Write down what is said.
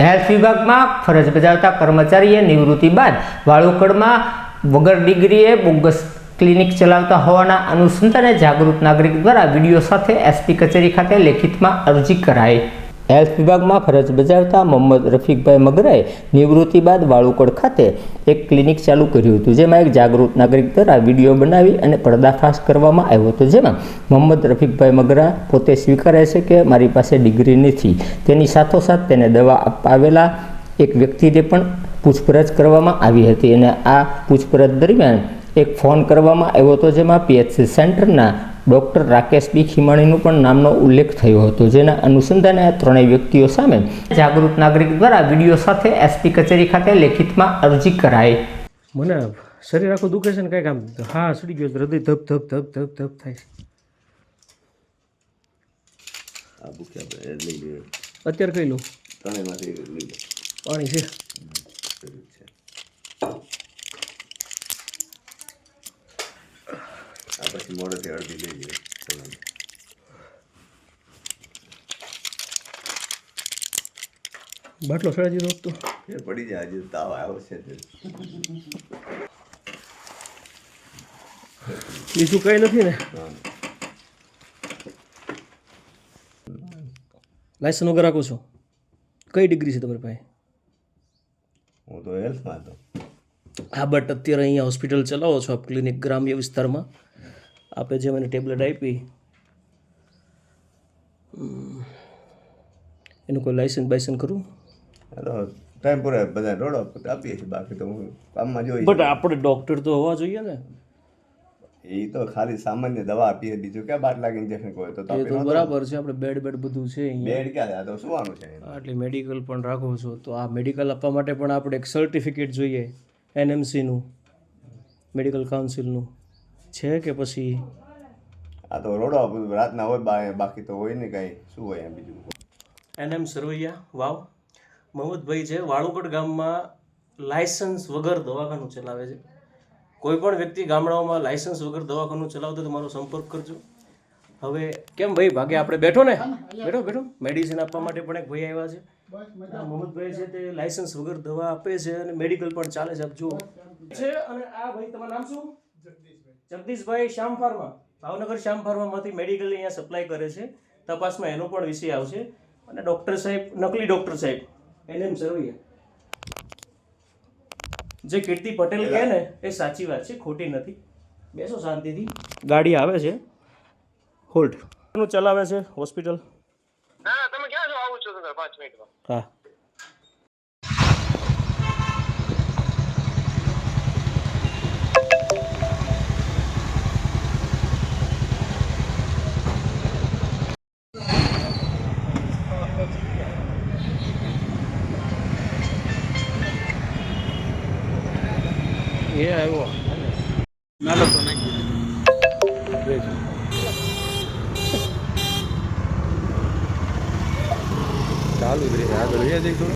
Health વિભાગમાં ફરજ બજાવતા કર્મચારીએ નિવૃત્તિ બાદ વાળુકડમાં વગર ડિગ્રીએ બોગસ ક્લિનિક ચલાવતા હોવાના અનુસંધાને જાગૃત નાગરિક દ્વારા વિડીયો સાથે એસપી કચેરી ખાતે લેખિતમાં અરજી કરાઈ। હેલ્થ વિભાગમાં ફરજ બજાવતા મોહમ્મદ રફીકભાઈ મગરાએ નિવૃત્તિ બાદ વાળુકડ ખાતે એક ક્લિનિક ચાલુ કર્યું હતું, જેમાં એક જાગૃત નાગરિક દ્વારા વિડીયો બનાવી અને પર્દાફાશ કરવામાં આવ્યો હતો, જેમાં મોહમ્મદ રફીકભાઈ મગરા પોતે સ્વીકારે છે કે મારી પાસે ડિગ્રી નથી। તેની સાથોસાથ તેને દવા આપવા આવેલા એક વ્યક્તિને પણ પૂછપરછ કરવામાં આવી હતી અને આ પૂછપરછ દરમિયાન એક ફોન કરવામાં આવ્યો હતો, જેમાં પીએચસી સેન્ટરના ડૉક્ટર રાકેશ બી ખીમાણીનું પણ નામનો ઉલ્લેખ થયો હતો, જેના અનુસંધાને આ ત્રણેય વ્યક્તિઓ સામે જાગૃત નાગરિક દ્વારા વિડીયો સાથે એસપી કચેરી ખાતે લેખિતમાં અરજી કરાઈ। મને શરીર આખું દુખે છે ને કંઈક આમ હા સડી ગયો, હૃદય ધબ ધબ ધબ ધબ ધબ થાય છે। અત્યારે કઈ લઉં? પાણી છે? પછી મોડેથી અડધી લઈ લઈએ। બાટલો સળાજી દો તો ફેર પડી જાય, આજે તાવ આવ્યો છે। બીજું કંઈ નથી ને? લાયસન્સ વગર રાખો છો? કઈ ડિગ્રી છે તમારી પાસે? હું તો હેલ્થમાં હતો। હા, બટ અત્યારે અહીંયા હોસ્પિટલ ચલાવો છો આપ, ક્લિનિક ગ્રામ્ય વિસ્તારમાં, આપે જે મને ટેબ્લેટ આપી એનું કોઈ લાયસન્સ બાયસન્સ કરું? ટાઈમ પૂરા બધા રોડો આપીએ છીએ, બાકી તો હું કામમાં જોઈ। બટ આપણે ડૉક્ટર તો હોવા જોઈએ ને? એ તો ખાલી સામાન્ય દવા આપીએ, બીજું ક્યાં બાટલા કે ઇન્જેક્શન કોઈ તો એ તો બરાબર છે, આપણે બેડ બધું છે અહીંયા। બેડ ક્યાં તો સુવાનું છે એટલે મેડિકલ પણ રાખો છો તો આ મેડિકલ આપવા માટે પણ આપણે એક સર્ટિફિકેટ જોઈએ, એનએમસીનું, મેડિકલ કાઉન્સિલનું છે કે પછી? આ તો રોડો રાતના હોય, બાકી તો હોય ને કાંઈ, શું હોય એમ બીજું? એનએમ સરવૈયા વાવ મોહમ્મદભાઈ છે, વાળુકડ ગામમાં લાયસન્સ વગર દવાખાનું ચલાવે છે। કોઈ પણ વ્યક્તિ ગામડાઓમાં લાયસન્સ વગર દવાખાનું ચલાવતો તો મારો સંપર્ક કરજો। હવે કેમ ભાઈ ભાગે આપણે બેઠો ને, બેઠો મેડિસિન આપવા માટે પણ એક ભાઈ આવ્યા છે, મોહમ્મદભાઈ છે, તે લાયસન્સ વગર દવા આપે છે અને મેડિકલ પણ ચાલે છે, આપ જુઓ છે। અને આ ભાઈ તમારું નામ શું? જગદીશભાઈ શ્યામ ફાર્મા, ભાવનગર શ્યામ ફાર્મામાંથી મેડિકલ અહીંયા સપ્લાય કરે છે। તપાસમાં એનો પણ વિષય આવશે। અને ડૉક્ટર સાહેબ, નકલી ડૉક્ટર સાહેબ એનએમ સરવૈયા, જે કીર્તિ પટેલ કહે ને એ સાચી વાત છે, ખોટી નથી। બેસો શાંતિથી, ગાડી આવે છે, હોલ્ડ ચલાવે છે હોસ્પિટલ। ના તમે ક્યાં છો? આવું છો તો 5 મિનિટમાં। હા, એ આવ્યો નાનો તો નાખી ચાલુ જ રહે, આગળ